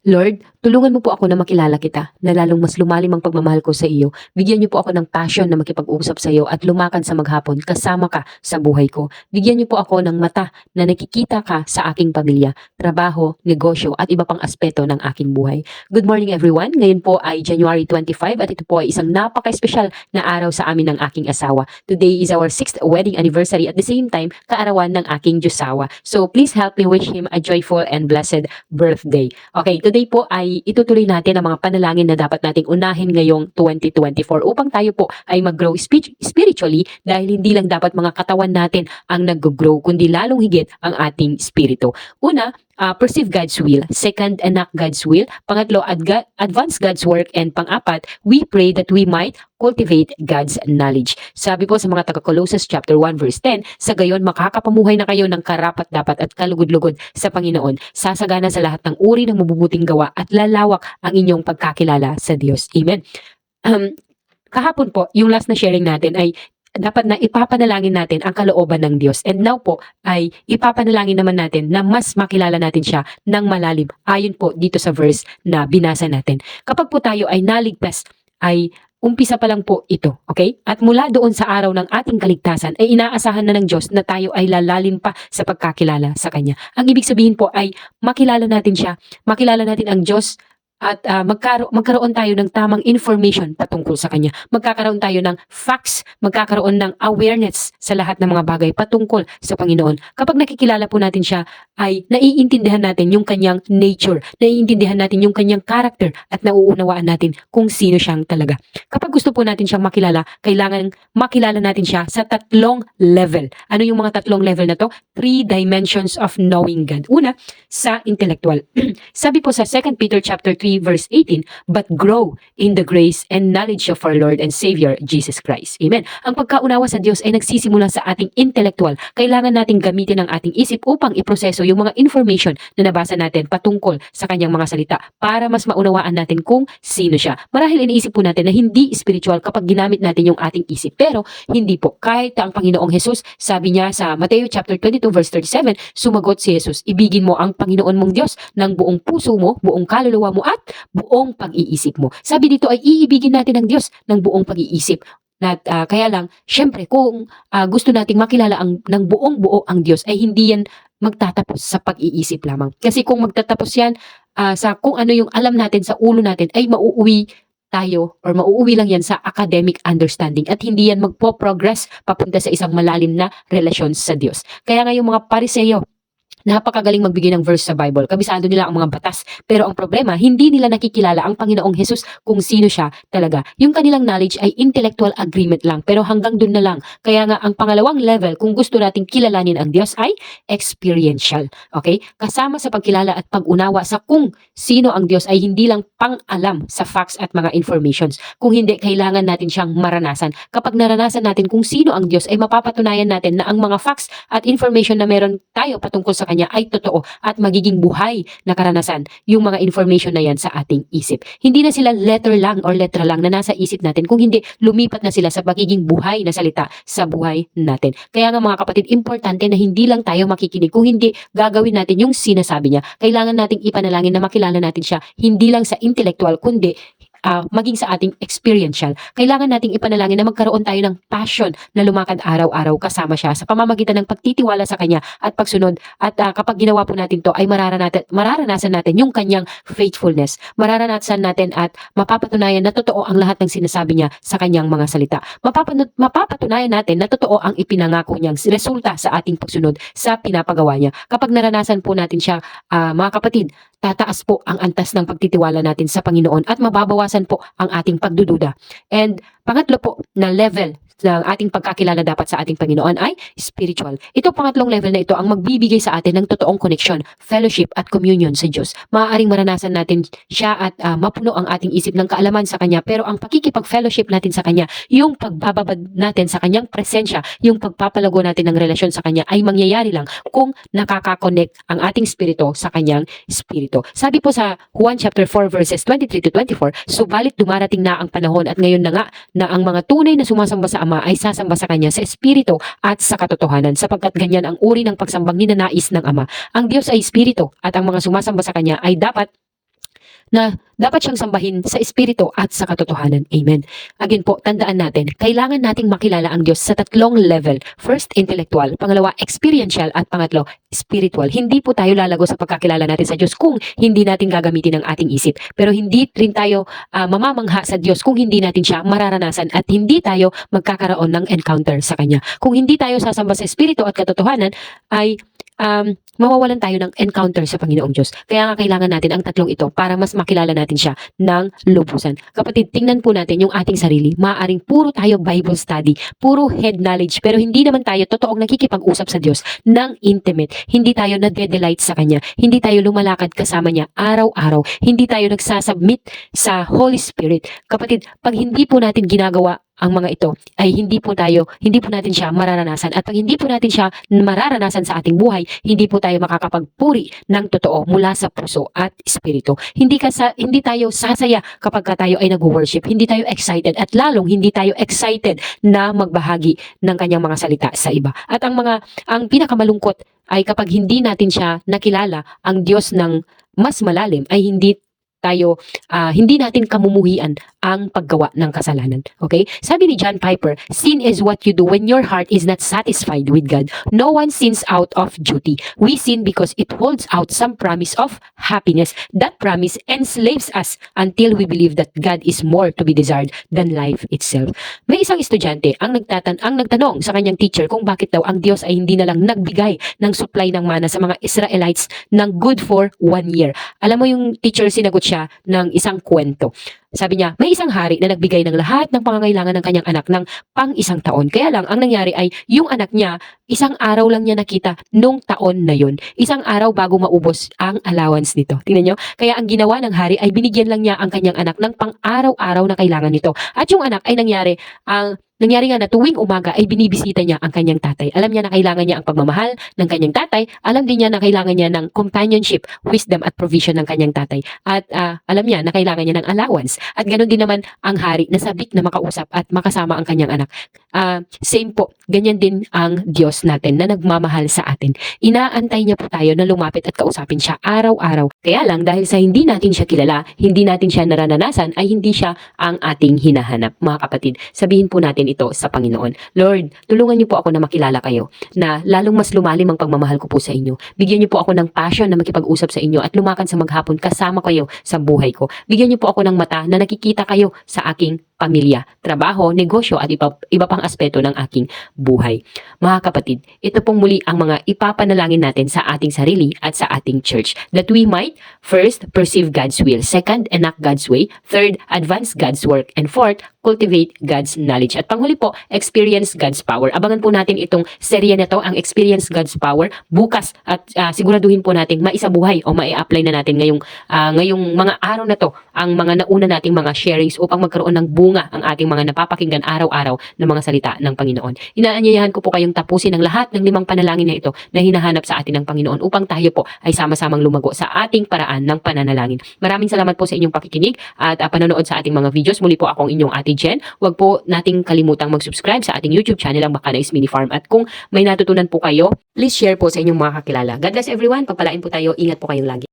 Lord, tulungan mo po ako na makilala kita, na lalong mas lumalim ang pagmamahal ko sa iyo. Bigyan niyo po ako ng passion na makipag-usap sa iyo at lumakad sa maghapon kasama ka sa buhay ko. Bigyan niyo po ako ng mata na nakikita ka sa aking pamilya, trabaho, negosyo at iba pang aspeto ng aking buhay. Good morning everyone. Ngayon po ay January 25 at ito po ay isang napaka-espesyal na araw sa amin ng aking asawa. Today is our 6th wedding anniversary at the same time kaarawan ng aking Diyosawa. So please help me wish him a joyful and blessed birthday. Okay, today po ay itutuloy natin ang mga panalangin na dapat nating unahin ngayong 2024 upang tayo po ay mag-grow spiritually dahil hindi lang dapat mga katawan natin ang nag-grow kundi lalong higit ang ating spirito. Una, perceive God's will. Second, enact God's will. Pangatlo, advance God's work. And pang-apat, we pray that we might cultivate God's knowledge. Sabi po sa mga taga-Colossus chapter 1 verse 10, sa gayon makakapamuhay na kayo ng karapat-dapat at kalugod-lugod sa Panginoon, sasagana sa lahat ng uri ng mabubuting gawa at lalawak ang inyong pagkakilala sa Diyos. Amen. Kahapon po, yung last na sharing natin ay dapat na ipapanalangin natin ang kalooban ng Diyos. And now po ay ipapanalangin naman natin na mas makilala natin siya ng malalim ayon po dito sa verse na binasa natin. Kapag po tayo ay naligtas, ay umpisa pa lang po ito, okay? At mula doon sa araw ng ating kaligtasan ay inaasahan na ng Diyos na tayo ay lalalim pa sa pagkakilala sa Kanya. Ang ibig sabihin po ay makilala natin siya, makilala natin ang Diyos at magkaroon tayo ng tamang information patungkol sa Kanya. Magkakaroon tayo ng facts, magkakaroon ng awareness sa lahat ng mga bagay patungkol sa Panginoon. Kapag nakikilala po natin siya, ay naiintindihan natin yung Kanyang nature, naiintindihan natin yung Kanyang character at nauunawaan natin kung sino siyang talaga. Kapag gusto po natin siyang makilala, kailangan makilala natin siya sa tatlong level. Ano yung mga tatlong level na to? 3 dimensions of knowing God. Una, sa intellectual. Sabi po sa 2 Peter chapter 3 verse 18, but grow in the grace and knowledge of our Lord and Savior, Jesus Christ. Amen. Ang pagkaunawa sa Diyos ay nagsisimula sa ating intellectual. Kailangan nating gamitin ang ating isip upang iproseso yung mga information na nabasa natin patungkol sa Kanyang mga salita para mas maunawaan natin kung sino siya. Marahil iniisip po natin na hindi spiritual kapag ginamit natin yung ating isip. Pero hindi po. Kahit ang Panginoong Jesus, sabi niya sa Mateo chapter 22 verse 37, sumagot si Jesus, ibigin mo ang Panginoon mong Diyos ng buong puso mo, buong kaluluwa mo at buong pag-iisip mo. Sabi dito ay iibigin natin ang Diyos ng buong pag-iisip. At kaya lang, syempre, kung gusto nating makilala ng buong buo ang Diyos, ay hindi yan magtatapos sa pag-iisip lamang. Kasi kung magtatapos yan sa kung ano yung alam natin sa ulo natin, ay mauuwi tayo or mauuwi lang yan sa academic understanding at hindi yan magpo-progress papunta sa isang malalim na relasyon sa Diyos. Kaya nga yung mga Pariseo, napakagaling magbigay ng verse sa Bible. Kabisado nila ang mga batas. Pero ang problema, hindi nila nakikilala ang Panginoong Jesus kung sino siya talaga. Yung kanilang knowledge ay intellectual agreement lang. Pero hanggang dun na lang. Kaya nga ang pangalawang level, kung gusto nating kilalanin ang Diyos ay experiential. Okay? Kasama sa pagkilala at pag-unawa sa kung sino ang Diyos ay hindi lang pang-alam sa facts at mga informations. Kung hindi, kailangan natin siyang maranasan. Kapag naranasan natin kung sino ang Diyos, ay mapapatunayan natin na ang mga facts at information na meron tayo patungkol sa Kanya ay totoo at magiging buhay na karanasan yung mga information na yan sa ating isip. Hindi na sila letter lang or letra lang na nasa isip natin, kung hindi lumipat na sila sa magiging buhay na salita sa buhay natin. Kaya nga mga kapatid, importante na hindi lang tayo makikinig, kung hindi gagawin natin yung sinasabi niya. Kailangan nating ipanalangin na makilala natin siya hindi lang sa intellectual kundi maging sa ating experiential. Kailangan nating ipanalangin na magkaroon tayo ng passion na lumakad araw-araw kasama siya sa pamamagitan ng pagtitiwala sa Kanya at pagsunod. At kapag ginawa po natin to ay mararanasan natin yung Kanyang faithfulness. Mararanasan natin at mapapatunayan na totoo ang lahat ng sinasabi niya sa Kanyang mga salita. Mapapatunayan natin na totoo ang ipinangako niyang resulta sa ating pagsunod sa pinapagawa niya. Kapag naranasan po natin siya, mga kapatid, tataas po ang antas ng pagtitiwala natin sa Panginoon at mababawasan po ang ating pagdududa. And pangatlo po na level ng ating pagkakilala dapat sa ating Panginoon ay spiritual. Ito pangatlong level na ito ang magbibigay sa atin ng totoong connection, fellowship at communion sa Diyos. Maaaring maranasan natin siya at mapuno ang ating isip ng kaalaman sa Kanya, pero ang pakikipag-fellowship natin sa Kanya, yung pagbababad natin sa Kanyang presensya, yung pagpapalago natin ng relasyon sa Kanya ay mangyayari lang kung nakaka-connect ang ating spirito sa Kanyang spirito. Sabi po sa Juan chapter 4 verses 23 to 24, subalit dumarating na ang panahon at ngayon na nga na ang mga tunay na sumasamba sa Ama ay sasamba sa Kanya sa Espiritu at sa katotohanan, sapagkat ganyan ang uri ng pagsambang ninanais ng Ama. Ang Diyos ay Espiritu at ang mga sumasamba sa Kanya ay dapat na dapat siyang sambahin sa espiritu at sa katotohanan. Amen. Again po, tandaan natin, kailangan nating makilala ang Diyos sa tatlong level. First, intellectual. Pangalawa, experiential. At pangatlo, spiritual. Hindi po tayo lalago sa pagkakilala natin sa Diyos kung hindi natin gagamitin ang ating isip. Pero hindi rin tayo mamamangha sa Diyos kung hindi natin siya mararanasan at hindi tayo magkakaroon ng encounter sa Kanya. Kung hindi tayo sasamba sa espiritu at katotohanan, ay mawawalan tayo ng encounter sa Panginoong Diyos. Kaya nga kailangan natin ang tatlong ito para mas makilala natin siya ng lubusan. Kapatid, tingnan po natin yung ating sarili. Maaaring puro tayo Bible study, puro head knowledge, pero hindi naman tayo totoong nakikipag-usap sa Diyos ng intimate. Hindi tayo nade-delight sa Kanya. Hindi tayo lumalakad kasama niya araw-araw. Hindi tayo nagsasubmit sa Holy Spirit. Kapatid, pag hindi po natin ginagawa ang mga ito, ay hindi po natin siya mararanasan. At pag hindi po natin siya mararanasan sa ating buhay, hindi po tayo makakapagpuri ng totoo mula sa puso at espiritu. Hindi tayo sasaya kapag tayo ay nag-worship. Hindi tayo excited at lalong hindi tayo excited na magbahagi ng kanyang mga salita sa iba. At ang pinakamalungkot ay kapag hindi natin siya nakilala, ang Diyos ng mas malalim ay hindi natin kamumuhian ang paggawa ng kasalanan. Okay? Sabi ni John Piper, sin is what you do when your heart is not satisfied with God. No one sins out of duty. We sin because it holds out some promise of happiness. That promise enslaves us until we believe that God is more to be desired than life itself. May isang estudyante ang nagtanong sa kanyang teacher kung bakit daw ang Diyos ay hindi na lang nagbigay ng supply ng mana sa mga Israelites ng good for 1 year. Alam mo yung teacher, sinagot siya ng isang kwento. Sabi niya, may isang hari na nagbigay ng lahat ng pangangailangan ng kanyang anak ng pang-1 taon. Kaya lang, ang nangyari ay yung anak niya, 1 araw lang niya nakita nung taon na yun. 1 araw bago maubos ang allowance nito. Tingnan nyo? Kaya ang ginawa ng hari ay binigyan lang niya ang kanyang anak ng pang-araw-araw na kailangan nito. At yung anak ay nangyari nga na tuwing umaga ay binibisita niya ang kanyang tatay. Alam niya na kailangan niya ang pagmamahal ng kanyang tatay. Alam din niya na kailangan niya ng companionship, wisdom at provision ng kanyang tatay. At alam niya na kailangan niya ng allowance. At ganoon din naman ang hari na sabik na makausap at makasama ang kanyang anak. Same po, ganyan din ang Diyos natin na nagmamahal sa atin. Inaantay niya po tayo na lumapit at kausapin siya araw-araw. Kaya lang dahil sa hindi natin siya kilala, hindi natin siya naranasan, ay hindi siya ang ating hinahanap. Mga kapatid, sabihin po natin ito sa Panginoon. Lord, tulungan niyo po ako na makilala kayo, na lalong mas lumalim ang pagmamahal ko po sa inyo. Bigyan niyo po ako ng passion na makipag-usap sa inyo at lumakad sa maghapon kasama kayo sa buhay ko. Bigyan niyo po ako ng mata na nakikita kayo sa aking pamilya, trabaho, negosyo at iba pang aspeto ng aking buhay. Mga kapatid, ito pong muli ang mga ipapanalangin natin sa ating sarili at sa ating church, that we might first perceive God's will, second, enact God's way, third, advance God's work, and fourth, cultivate God's knowledge. At panghuli po, experience God's power. Abangan po natin itong serye na to, ang Experience God's Power, bukas at siguraduhin po natin maisabuhay o mai-apply na natin ngayong mga araw na to ang mga nauna nating mga sharings upang magkaroon ng bunga ang ating mga napapakinggan araw-araw ng mga salita ng Panginoon. Inaanyayahan ko po kayong tapusin ang lahat ng 5 panalangin na ito na hinahanap sa atin ng Panginoon upang tayo po ay sama-samang lumago sa ating paraan ng pananalangin. Maraming salamat po sa inyong pakikinig at panonood sa ating mga videos. Muli po akong inyong Ate Jen. Huwag po nating kalimutang mag-subscribe sa ating YouTube channel, ang Bacanais Mini Farm. At kung may natutunan po kayo, please share po sa inyong mga kakilala. God bless everyone. Pagpalain po tayo. Ingat po kayong lagi.